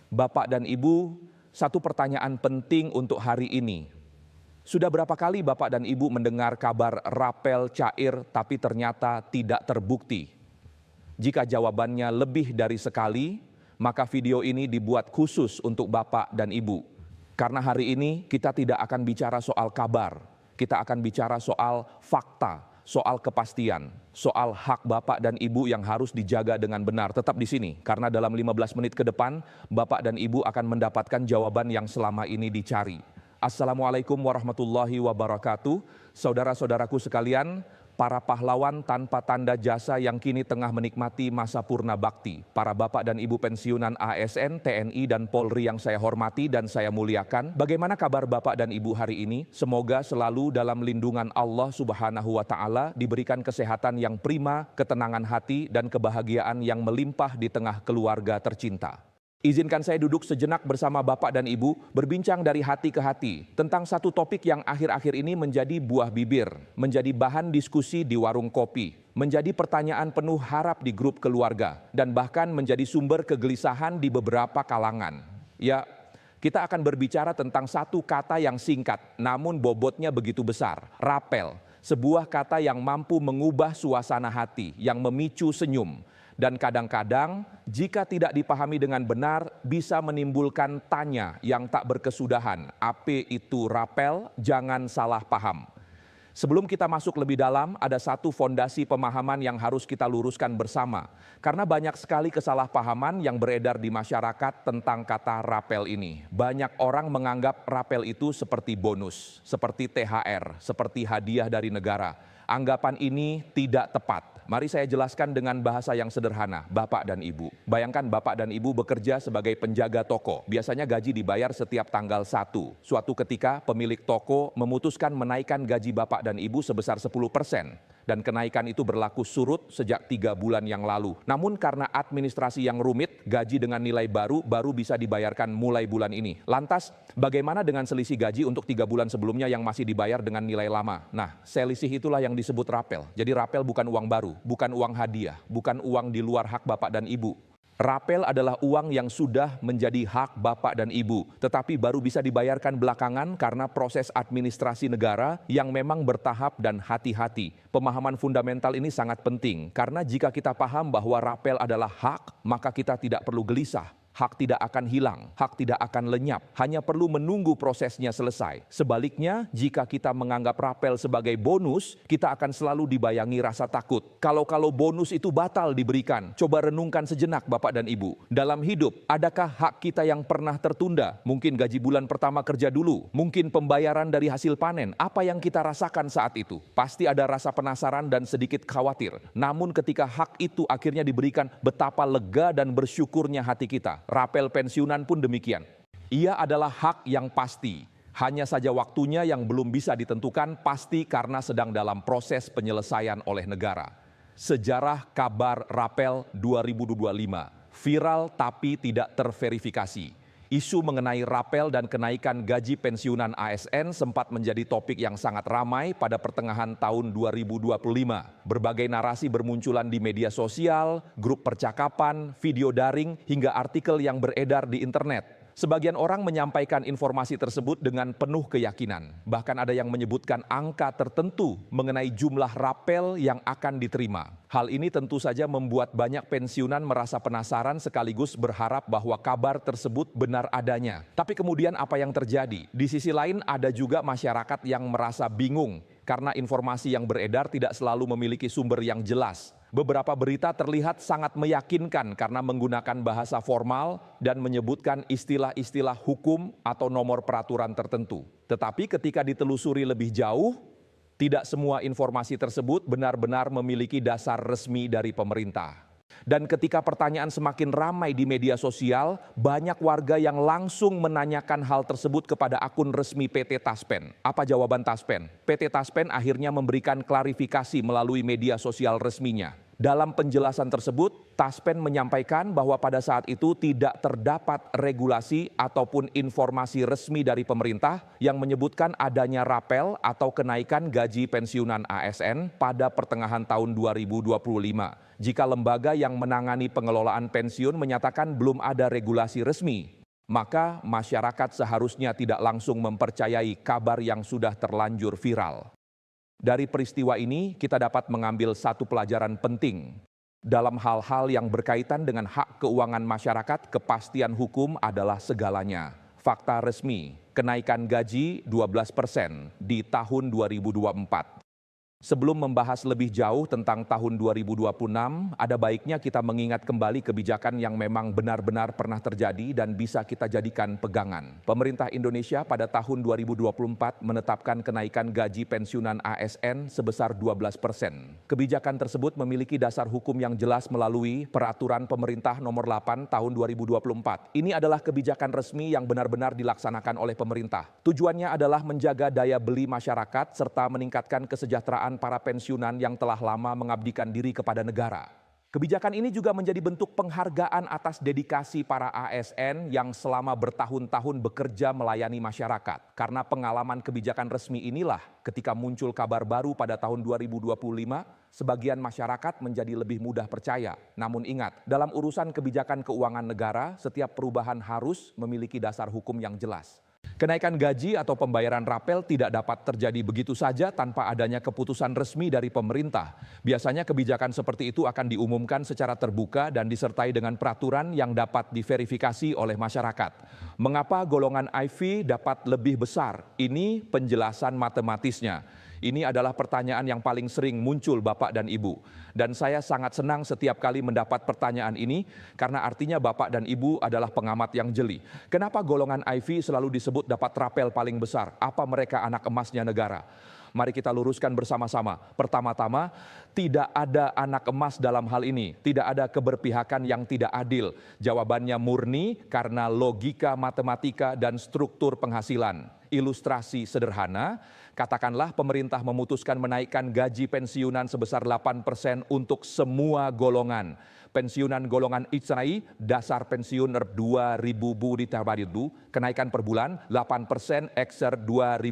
Bapak dan Ibu, satu pertanyaan penting untuk hari ini. Sudah berapa kali Bapak dan Ibu mendengar kabar rapel cair tapi ternyata tidak terbukti? Jika jawabannya lebih dari sekali, maka video ini dibuat khusus untuk Bapak dan Ibu. Karena hari ini kita tidak akan bicara soal kabar, kita akan bicara soal fakta, soal kepastian, soal hak Bapak dan Ibu yang harus dijaga dengan benar. Tetap di sini, karena dalam 15 menit ke depan, Bapak dan Ibu akan mendapatkan jawaban yang selama ini dicari. Assalamualaikum warahmatullahi wabarakatuh. Saudara-saudaraku sekalian, para pahlawan tanpa tanda jasa yang kini tengah menikmati masa purna bakti. Para Bapak dan Ibu pensiunan ASN, TNI, dan Polri yang saya hormati dan saya muliakan. Bagaimana kabar Bapak dan Ibu hari ini? Semoga selalu dalam lindungan Allah Subhanahu wa Ta'ala, diberikan kesehatan yang prima, ketenangan hati, dan kebahagiaan yang melimpah di tengah keluarga tercinta. Izinkan saya duduk sejenak bersama Bapak dan Ibu, berbincang dari hati ke hati tentang satu topik yang akhir-akhir ini menjadi buah bibir, menjadi bahan diskusi di warung kopi, menjadi pertanyaan penuh harap di grup keluarga, dan bahkan menjadi sumber kegelisahan di beberapa kalangan. Ya, kita akan berbicara tentang satu kata yang singkat, namun bobotnya begitu besar, rapel. Sebuah kata yang mampu mengubah suasana hati, yang memicu senyum. Dan kadang-kadang jika tidak dipahami dengan benar bisa menimbulkan tanya yang tak berkesudahan. Apa itu rapel? Jangan salah paham. Sebelum kita masuk lebih dalam, ada satu fondasi pemahaman yang harus kita luruskan bersama. Karena banyak sekali kesalahpahaman yang beredar di masyarakat tentang kata rapel ini. Banyak orang menganggap rapel itu seperti bonus, seperti THR, seperti hadiah dari negara. Anggapan ini tidak tepat. Mari saya jelaskan dengan bahasa yang sederhana, Bapak dan Ibu. Bayangkan Bapak dan Ibu bekerja sebagai penjaga toko. Biasanya gaji dibayar setiap tanggal 1. Suatu ketika pemilik toko memutuskan menaikkan gaji Bapak dan Ibu sebesar 10%. Dan kenaikan itu berlaku surut sejak 3 bulan yang lalu. Namun karena administrasi yang rumit, gaji dengan nilai baru bisa dibayarkan mulai bulan ini. Lantas, bagaimana dengan selisih gaji untuk 3 bulan sebelumnya yang masih dibayar dengan nilai lama? Nah, selisih itulah yang disebut rapel. Jadi rapel bukan uang baru, bukan uang hadiah, bukan uang di luar hak Bapak dan Ibu. Rapel adalah uang yang sudah menjadi hak Bapak dan Ibu, tetapi baru bisa dibayarkan belakangan karena proses administrasi negara yang memang bertahap dan hati-hati. Pemahaman fundamental ini sangat penting, karena jika kita paham bahwa rapel adalah hak, maka kita tidak perlu gelisah. Hak tidak akan hilang, hak tidak akan lenyap, hanya perlu menunggu prosesnya selesai. Sebaliknya, jika kita menganggap rapel sebagai bonus, kita akan selalu dibayangi rasa takut. Kalau bonus itu batal diberikan, coba renungkan sejenak Bapak dan Ibu. Dalam hidup, adakah hak kita yang pernah tertunda? Mungkin gaji bulan pertama kerja dulu, mungkin pembayaran dari hasil panen. Apa yang kita rasakan saat itu? Pasti ada rasa penasaran dan sedikit khawatir. Namun ketika hak itu akhirnya diberikan, betapa lega dan bersyukurnya hati kita. Rapel pensiunan pun demikian. Ia adalah hak yang pasti. Hanya saja waktunya yang belum bisa ditentukan, pasti karena sedang dalam proses penyelesaian oleh negara. Sejarah kabar rapel 2025. Viral tapi tidak terverifikasi. Isu mengenai rapel dan kenaikan gaji pensiunan ASN sempat menjadi topik yang sangat ramai pada pertengahan tahun 2025. Berbagai narasi bermunculan di media sosial, grup percakapan, video daring, hingga artikel yang beredar di internet. Sebagian orang menyampaikan informasi tersebut dengan penuh keyakinan. Bahkan ada yang menyebutkan angka tertentu mengenai jumlah rapel yang akan diterima. Hal ini tentu saja membuat banyak pensiunan merasa penasaran sekaligus berharap bahwa kabar tersebut benar adanya. Tapi kemudian apa yang terjadi? Di sisi lain ada juga masyarakat yang merasa bingung karena informasi yang beredar tidak selalu memiliki sumber yang jelas. Beberapa berita terlihat sangat meyakinkan karena menggunakan bahasa formal dan menyebutkan istilah-istilah hukum atau nomor peraturan tertentu. Tetapi ketika ditelusuri lebih jauh, tidak semua informasi tersebut benar-benar memiliki dasar resmi dari pemerintah. Dan ketika pertanyaan semakin ramai di media sosial, banyak warga yang langsung menanyakan hal tersebut kepada akun resmi PT Taspen. Apa jawaban Taspen? PT Taspen akhirnya memberikan klarifikasi melalui media sosial resminya. Dalam penjelasan tersebut, Taspen menyampaikan bahwa pada saat itu tidak terdapat regulasi ataupun informasi resmi dari pemerintah yang menyebutkan adanya rapel atau kenaikan gaji pensiunan ASN pada pertengahan tahun 2025. Jika lembaga yang menangani pengelolaan pensiun menyatakan belum ada regulasi resmi. maka masyarakat seharusnya tidak langsung mempercayai kabar yang sudah terlanjur viral. Dari peristiwa ini, kita dapat mengambil satu pelajaran penting. Dalam hal-hal yang berkaitan dengan hak keuangan masyarakat, kepastian hukum adalah segalanya. Fakta resmi, kenaikan gaji 12% di tahun 2024. Sebelum membahas lebih jauh tentang tahun 2026, ada baiknya kita mengingat kembali kebijakan yang memang benar-benar pernah terjadi dan bisa kita jadikan pegangan. Pemerintah Indonesia pada tahun 2024 menetapkan kenaikan gaji pensiunan ASN sebesar 12%. Kebijakan tersebut memiliki dasar hukum yang jelas melalui Peraturan Pemerintah Nomor 8 Tahun 2024. Ini adalah kebijakan resmi yang benar-benar dilaksanakan oleh pemerintah. Tujuannya adalah menjaga daya beli masyarakat serta meningkatkan kesejahteraan para pensiunan yang telah lama mengabdikan diri kepada negara. Kebijakan ini juga menjadi bentuk penghargaan atas dedikasi para ASN yang selama bertahun-tahun bekerja melayani masyarakat. Karena pengalaman kebijakan resmi inilah, ketika muncul kabar baru pada tahun 2025, sebagian masyarakat menjadi lebih mudah percaya. Namun ingat, dalam urusan kebijakan keuangan negara, setiap perubahan harus memiliki dasar hukum yang jelas. Kenaikan gaji atau pembayaran rapel tidak dapat terjadi begitu saja tanpa adanya keputusan resmi dari pemerintah. Biasanya kebijakan seperti itu akan diumumkan secara terbuka dan disertai dengan peraturan yang dapat diverifikasi oleh masyarakat. Mengapa golongan IV dapat lebih besar? Ini penjelasan matematisnya. Ini adalah pertanyaan yang paling sering muncul Bapak dan Ibu. Dan saya sangat senang setiap kali mendapat pertanyaan ini karena artinya Bapak dan Ibu adalah pengamat yang jeli. Kenapa golongan IV selalu disebut dapat rapel paling besar? Apa mereka anak emasnya negara? Mari kita luruskan bersama-sama. Pertama-tama, tidak ada anak emas dalam hal ini. Tidak ada keberpihakan yang tidak adil. Jawabannya murni karena logika matematika dan struktur penghasilan. Ilustrasi sederhana, katakanlah pemerintah memutuskan menaikkan gaji pensiunan sebesar 8% untuk semua golongan. Pensiunan golongan Itsrai, dasar pensiun 2.000 di Tabaridu, kenaikan per bulan 8% ekser 2.000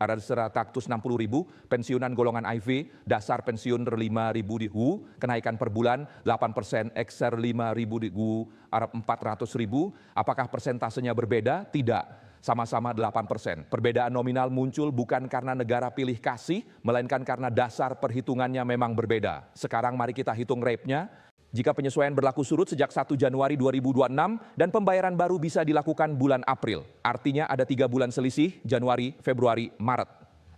ada 160.000, pensiunan golongan IV, dasar pensiun 5.000 di HU, kenaikan per bulan 8% ekser 5.000 di HU, Arab 400.000. Apakah persentasenya berbeda? Tidak. Sama-sama 8%. Perbedaan nominal muncul bukan karena negara pilih kasih, melainkan karena dasar perhitungannya memang berbeda. Sekarang mari kita hitung rate-nya. Jika penyesuaian berlaku surut sejak 1 Januari 2026 dan pembayaran baru bisa dilakukan bulan April. Artinya ada 3 bulan selisih, Januari, Februari, Maret.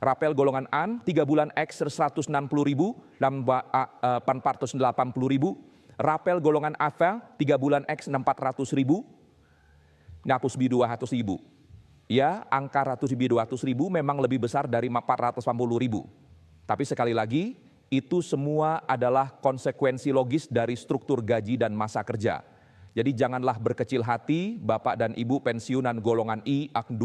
Rapel golongan AN, 3 bulan X 160.000, nambah 480.000. Rapel golongan AFA, 3 bulan X 400.000, ngapus bi 200.000. Ya, angka 200.000 memang lebih besar dari 480.000. Tapi sekali lagi, itu semua adalah konsekuensi logis dari struktur gaji dan masa kerja. Jadi janganlah berkecil hati Bapak dan Ibu pensiunan golongan I, AK2,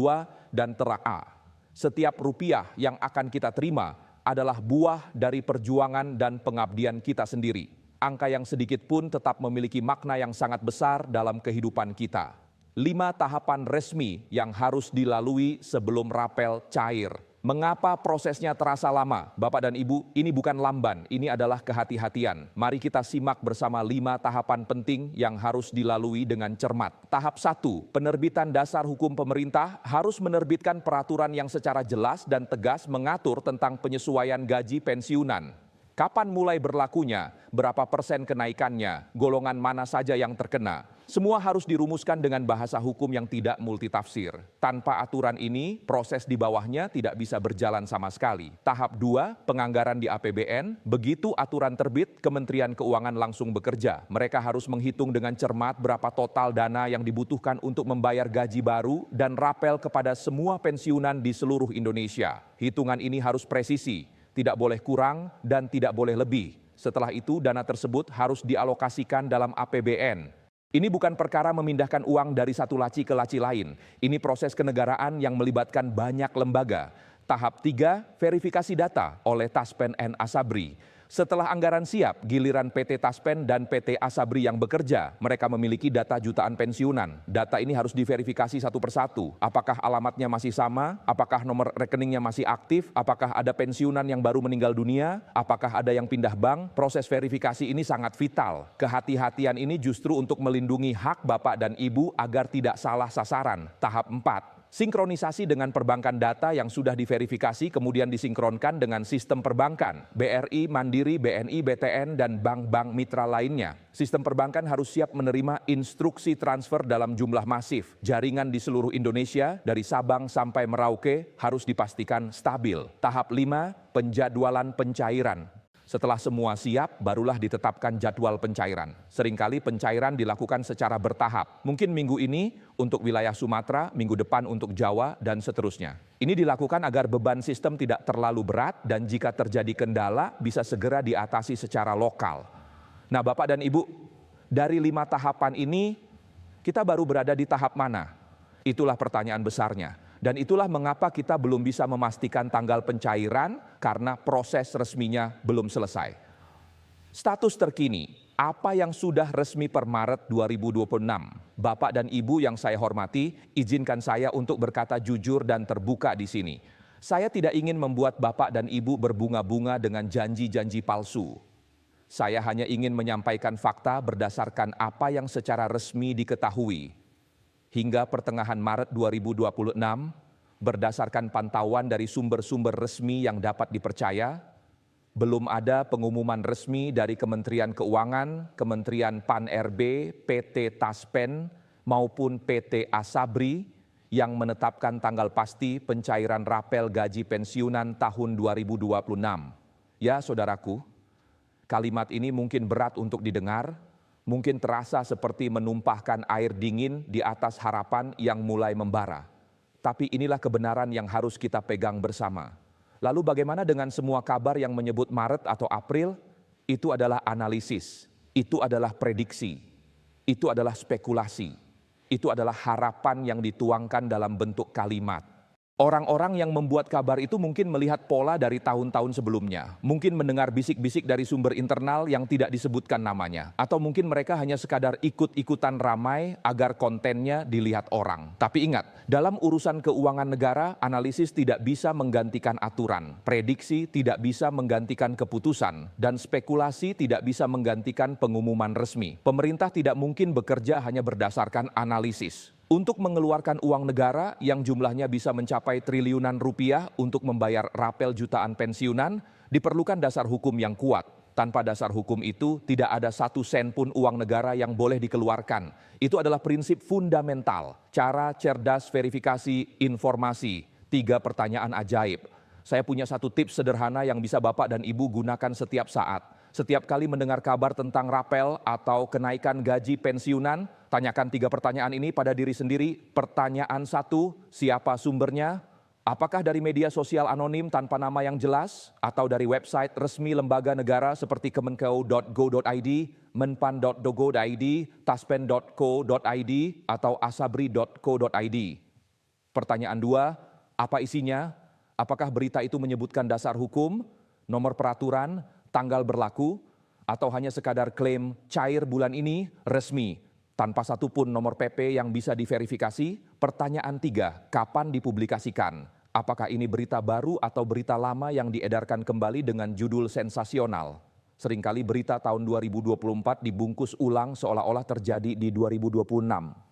dan terak A. Setiap rupiah yang akan kita terima adalah buah dari perjuangan dan pengabdian kita sendiri. Angka yang sedikit pun tetap memiliki makna yang sangat besar dalam kehidupan kita. 5 tahapan resmi yang harus dilalui sebelum rapel cair. Mengapa prosesnya terasa lama? Bapak dan Ibu, ini bukan lamban, ini adalah kehati-hatian. Mari kita simak bersama 5 tahapan penting yang harus dilalui dengan cermat. Tahap 1, penerbitan dasar hukum pemerintah harus menerbitkan peraturan yang secara jelas dan tegas mengatur tentang penyesuaian gaji pensiunan. Kapan mulai berlakunya? Berapa persen kenaikannya? Golongan mana saja yang terkena? Semua harus dirumuskan dengan bahasa hukum yang tidak multitafsir. Tanpa aturan ini, proses di bawahnya tidak bisa berjalan sama sekali. Tahap 2, penganggaran di APBN. Begitu aturan terbit, Kementerian Keuangan langsung bekerja. Mereka harus menghitung dengan cermat berapa total dana yang dibutuhkan untuk membayar gaji baru dan rapel kepada semua pensiunan di seluruh Indonesia. Hitungan ini harus presisi, tidak boleh kurang dan tidak boleh lebih. Setelah itu, dana tersebut harus dialokasikan dalam APBN. Ini bukan perkara memindahkan uang dari satu laci ke laci lain. Ini proses kenegaraan yang melibatkan banyak lembaga. Tahap 3, verifikasi data oleh Taspen N. Asabri. Setelah anggaran siap, giliran PT Taspen dan PT Asabri yang bekerja. Mereka memiliki data jutaan pensiunan. Data ini harus diverifikasi satu persatu. Apakah alamatnya masih sama? Apakah nomor rekeningnya masih aktif? Apakah ada pensiunan yang baru meninggal dunia? Apakah ada yang pindah bank? Proses verifikasi ini sangat vital. Kehati-hatian ini justru untuk melindungi hak Bapak dan Ibu agar tidak salah sasaran. Tahap 4. Sinkronisasi dengan perbankan data yang sudah diverifikasi kemudian disinkronkan dengan sistem perbankan, BRI, Mandiri, BNI, BTN, dan bank-bank mitra lainnya. Sistem perbankan harus siap menerima instruksi transfer dalam jumlah masif. Jaringan di seluruh Indonesia, dari Sabang sampai Merauke, harus dipastikan stabil. Tahap 5, penjadwalan pencairan. Setelah semua siap, barulah ditetapkan jadwal pencairan. Seringkali pencairan dilakukan secara bertahap. Mungkin minggu ini untuk wilayah Sumatera, minggu depan untuk Jawa, dan seterusnya. Ini dilakukan agar beban sistem tidak terlalu berat dan jika terjadi kendala bisa segera diatasi secara lokal. Nah Bapak dan Ibu, dari 5 tahapan ini kita baru berada di tahap mana? Itulah pertanyaan besarnya. Dan itulah mengapa kita belum bisa memastikan tanggal pencairan karena proses resminya belum selesai. Status terkini, apa yang sudah resmi per Maret 2026? Bapak dan Ibu yang saya hormati, izinkan saya untuk berkata jujur dan terbuka di sini. Saya tidak ingin membuat Bapak dan Ibu berbunga-bunga dengan janji-janji palsu. Saya hanya ingin menyampaikan fakta berdasarkan apa yang secara resmi diketahui. Hingga pertengahan Maret 2026, berdasarkan pantauan dari sumber-sumber resmi yang dapat dipercaya, belum ada pengumuman resmi dari Kementerian Keuangan, Kementerian Pan-RB, PT Taspen, maupun PT Asabri yang menetapkan tanggal pasti pencairan rapel gaji pensiunan tahun 2026. Ya saudaraku, kalimat ini mungkin berat untuk didengar, mungkin terasa seperti menumpahkan air dingin di atas harapan yang mulai membara. Tapi inilah kebenaran yang harus kita pegang bersama. Lalu bagaimana dengan semua kabar yang menyebut Maret atau April? Itu adalah analisis, itu adalah prediksi, itu adalah spekulasi, itu adalah harapan yang dituangkan dalam bentuk kalimat. Orang-orang yang membuat kabar itu mungkin melihat pola dari tahun-tahun sebelumnya. Mungkin mendengar bisik-bisik dari sumber internal yang tidak disebutkan namanya. Atau mungkin mereka hanya sekadar ikut-ikutan ramai agar kontennya dilihat orang. Tapi ingat, dalam urusan keuangan negara, analisis tidak bisa menggantikan aturan. Prediksi tidak bisa menggantikan keputusan. Dan spekulasi tidak bisa menggantikan pengumuman resmi. Pemerintah tidak mungkin bekerja hanya berdasarkan analisis. Untuk mengeluarkan uang negara yang jumlahnya bisa mencapai triliunan rupiah untuk membayar rapel jutaan pensiunan, diperlukan dasar hukum yang kuat. Tanpa dasar hukum itu, tidak ada 1 sen pun uang negara yang boleh dikeluarkan. Itu adalah prinsip fundamental. Cara cerdas verifikasi informasi. 3 pertanyaan ajaib. Saya punya 1 tips sederhana yang bisa Bapak dan Ibu gunakan setiap saat. Setiap kali mendengar kabar tentang rapel atau kenaikan gaji pensiunan, tanyakan 3 pertanyaan ini pada diri sendiri. Pertanyaan 1, siapa sumbernya? Apakah dari media sosial anonim tanpa nama yang jelas? Atau dari website resmi lembaga negara seperti kemenko.go.id, menpan.go.id, taspen.co.id, atau asabri.co.id? Pertanyaan 2, apa isinya? Apakah berita itu menyebutkan dasar hukum, nomor peraturan, tanggal berlaku, atau hanya sekadar klaim cair bulan ini resmi, tanpa satupun nomor PP yang bisa diverifikasi? Pertanyaan 3, kapan dipublikasikan? Apakah ini berita baru atau berita lama yang diedarkan kembali dengan judul sensasional? Seringkali berita tahun 2024 dibungkus ulang seolah-olah terjadi di 2026.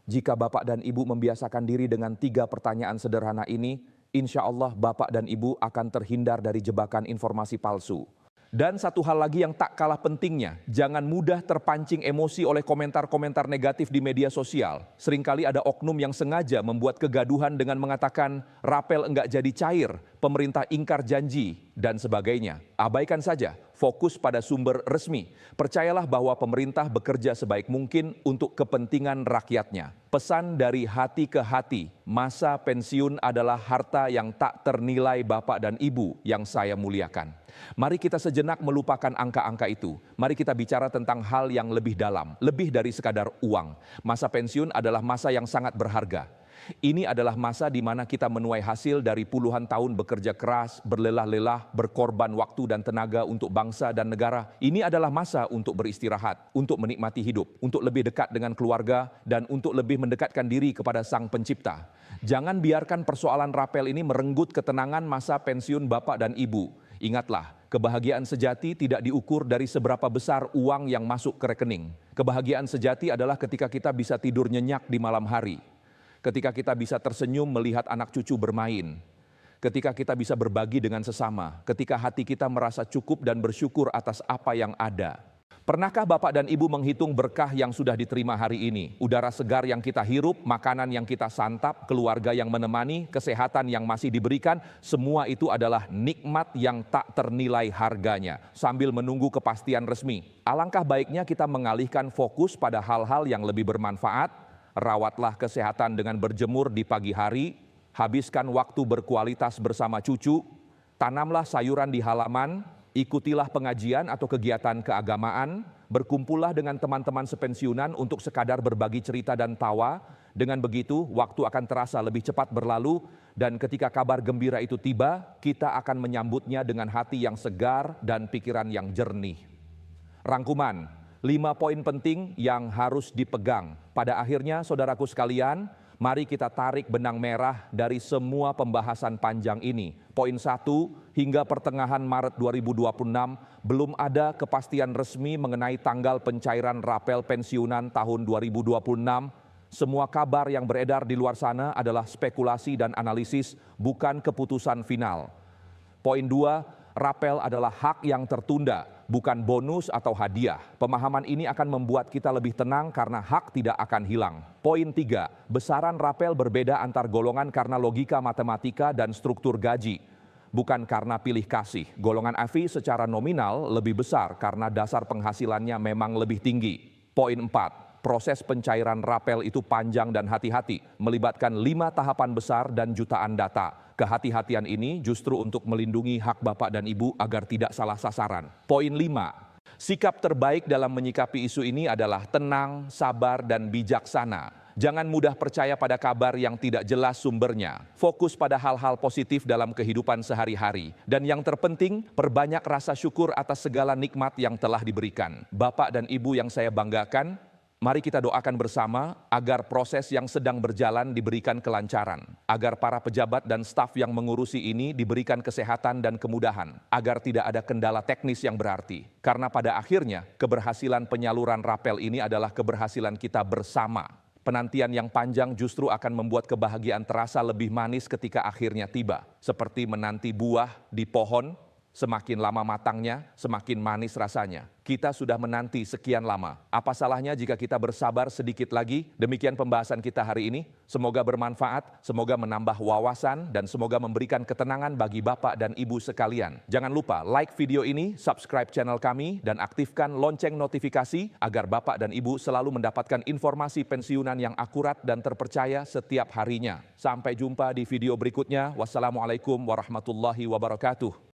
Jika Bapak dan Ibu membiasakan diri dengan 3 pertanyaan sederhana ini, insya Allah Bapak dan Ibu akan terhindar dari jebakan informasi palsu. Dan 1 hal lagi yang tak kalah pentingnya, jangan mudah terpancing emosi oleh komentar-komentar negatif di media sosial. Seringkali ada oknum yang sengaja membuat kegaduhan dengan mengatakan rapel enggak jadi cair, pemerintah ingkar janji, dan sebagainya. Abaikan saja, fokus pada sumber resmi. Percayalah bahwa pemerintah bekerja sebaik mungkin untuk kepentingan rakyatnya. Pesan dari hati ke hati, masa pensiun adalah harta yang tak ternilai Bapak dan Ibu yang saya muliakan. Mari kita sejenak melupakan angka-angka itu. Mari kita bicara tentang hal yang lebih dalam, lebih dari sekadar uang. Masa pensiun adalah masa yang sangat berharga. Ini adalah masa di mana kita menuai hasil dari puluhan tahun bekerja keras, berlelah-lelah, berkorban waktu dan tenaga untuk bangsa dan negara. Ini adalah masa untuk beristirahat, untuk menikmati hidup, untuk lebih dekat dengan keluarga, dan untuk lebih mendekatkan diri kepada Sang Pencipta. Jangan biarkan persoalan rapel ini merenggut ketenangan masa pensiun Bapak dan Ibu. Ingatlah, kebahagiaan sejati tidak diukur dari seberapa besar uang yang masuk ke rekening. Kebahagiaan sejati adalah ketika kita bisa tidur nyenyak di malam hari. Ketika kita bisa tersenyum melihat anak cucu bermain. Ketika kita bisa berbagi dengan sesama. Ketika hati kita merasa cukup dan bersyukur atas apa yang ada. Pernahkah Bapak dan Ibu menghitung berkah yang sudah diterima hari ini? Udara segar yang kita hirup, makanan yang kita santap, keluarga yang menemani, kesehatan yang masih diberikan, semua itu adalah nikmat yang tak ternilai harganya. Sambil menunggu kepastian resmi, alangkah baiknya kita mengalihkan fokus pada hal-hal yang lebih bermanfaat. Rawatlah kesehatan dengan berjemur di pagi hari, habiskan waktu berkualitas bersama cucu, tanamlah sayuran di halaman, ikutilah pengajian atau kegiatan keagamaan, berkumpullah dengan teman-teman sepensiunan untuk sekadar berbagi cerita dan tawa. Dengan begitu, waktu akan terasa lebih cepat berlalu dan ketika kabar gembira itu tiba, kita akan menyambutnya dengan hati yang segar dan pikiran yang jernih. Rangkuman, 5 poin penting yang harus dipegang. Pada akhirnya, saudaraku sekalian, mari kita tarik benang merah dari semua pembahasan panjang ini. Poin 1, hingga pertengahan Maret 2026, belum ada kepastian resmi mengenai tanggal pencairan rapel pensiunan tahun 2026. Semua kabar yang beredar di luar sana adalah spekulasi dan analisis, bukan keputusan final. Poin 2, rapel adalah hak yang tertunda, bukan bonus atau hadiah. Pemahaman ini akan membuat kita lebih tenang karena hak tidak akan hilang. Poin 3, besaran rapel berbeda antar golongan karena logika matematika dan struktur gaji, bukan karena pilih kasih. Golongan AFI secara nominal lebih besar karena dasar penghasilannya memang lebih tinggi. Poin 4, proses pencairan rapel itu panjang dan hati-hati, melibatkan 5 tahapan besar dan jutaan data. Kehati-hatian ini justru untuk melindungi hak Bapak dan Ibu agar tidak salah sasaran. Poin 5, sikap terbaik dalam menyikapi isu ini adalah tenang, sabar, dan bijaksana. Jangan mudah percaya pada kabar yang tidak jelas sumbernya. Fokus pada hal-hal positif dalam kehidupan sehari-hari. Dan yang terpenting, perbanyak rasa syukur atas segala nikmat yang telah diberikan. Bapak dan Ibu yang saya banggakan, mari kita doakan bersama agar proses yang sedang berjalan diberikan kelancaran, agar para pejabat dan staf yang mengurusi ini diberikan kesehatan dan kemudahan, agar tidak ada kendala teknis yang berarti. Karena pada akhirnya, keberhasilan penyaluran rapel ini adalah keberhasilan kita bersama. Penantian yang panjang justru akan membuat kebahagiaan terasa lebih manis ketika akhirnya tiba. Seperti menanti buah di pohon, semakin lama matangnya, semakin manis rasanya. Kita sudah menanti sekian lama. Apa salahnya jika kita bersabar sedikit lagi? Demikian pembahasan kita hari ini. Semoga bermanfaat, semoga menambah wawasan, dan semoga memberikan ketenangan bagi Bapak dan Ibu sekalian. Jangan lupa like video ini, subscribe channel kami, dan aktifkan lonceng notifikasi agar Bapak dan Ibu selalu mendapatkan informasi pensiunan yang akurat dan terpercaya setiap harinya. Sampai jumpa di video berikutnya. Wassalamualaikum warahmatullahi wabarakatuh.